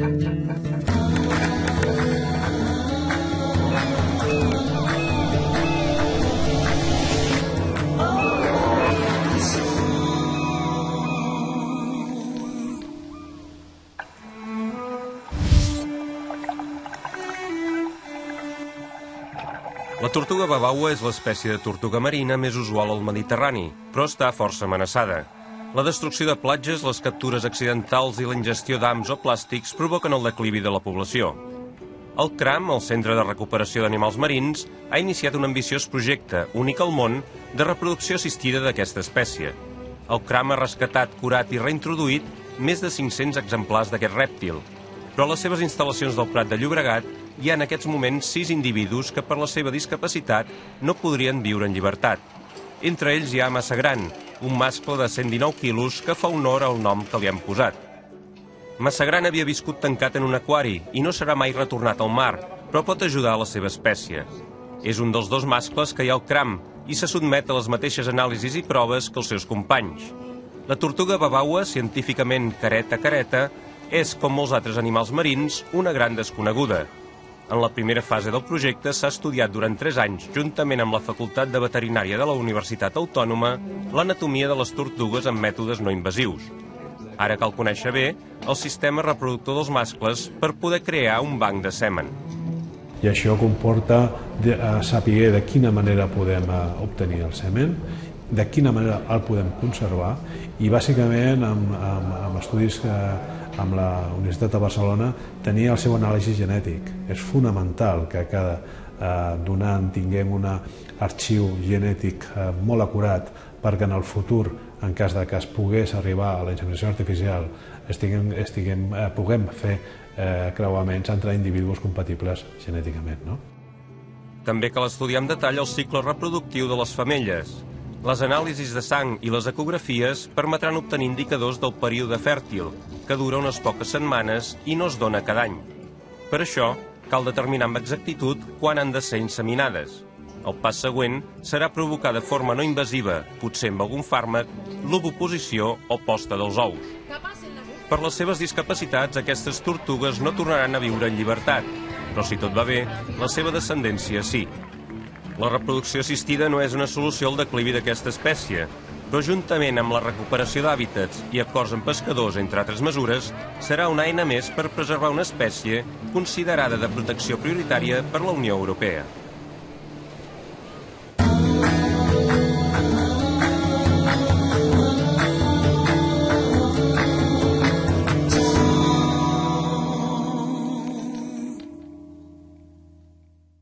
La tortuga babaua és l'espècie de tortuga marina més usual al Mediterrani, però està força amenaçada. La destrucció de platges, les captures accidentals i la ingestió d'hams o plàstics provoquen el declivi de la població. El CRAM, el Centre de Recuperació d'Animals Marins, ha iniciat un ambiciós projecte, únic al món, de reproducció assistida d'aquesta espècie. El CRAM ha rescatat, curat i reintroduït més de 500 exemplars d'aquest rèptil, però a les seves instal·lacions del Prat de Llobregat hi ha en aquests moments 6 individus que per la seva discapacitat no podrien viure en llibertat. Entre ells hi ha Massa Gran, un mascle de 119 quilos que fa honor al nom que li han posat. Massa Gran havia viscut tancat en un aquari i no serà mai retornat al mar, però pot ajudar a la seva espècie. És un dels 2 mascles que hi ha al CRAM i se sotmet a les mateixes anàlisis i proves que els seus companys. La tortuga babaua, científicament careta, és, com molts altres animals marins, una gran desconeguda. En la primera fase del projecte s'ha estudiat durant 3 anys, juntament amb la Facultat de Veterinària de la Universitat Autònoma, l'anatomia de les tortugues amb mètodes no invasius. Ara cal conèixer bé el sistema reproductor dels mascles per poder crear un banc de semen. I això comporta saber de quina manera podem obtenir el semen, de quina manera el podem conservar i bàsicament amb estudis amb la Universitat de Barcelona tenia el seu anàlisi genètic. És fonamental que cada donant tinguem un arxiu genètic molt acurat perquè en el futur, en cas de que es pogués arribar a la inseminació artificial, puguem fer creuaments entre individus compatibles genèticament. També cal estudiar en detall el cicle reproductiu de les femelles. Les anàlisis de sang i les ecografies permetran obtenir indicadors del període fèrtil, que dura unes poques setmanes i no es dona cada any. Per això, cal determinar amb exactitud quan han de ser inseminades. El pas següent serà provocar de forma no invasiva, potser amb algun fàrmac, l'ovoposició o posta dels ous. Per les seves discapacitats, aquestes tortugues no tornaran a viure en llibertat, però si tot va bé, la seva descendència sí. La reproducció assistida no és una solució al declivi d'aquesta espècie, però juntament amb la recuperació d'hàbitats i acords amb pescadors, entre altres mesures, serà una eina més per preservar una espècie considerada de protecció prioritària per la Unió Europea.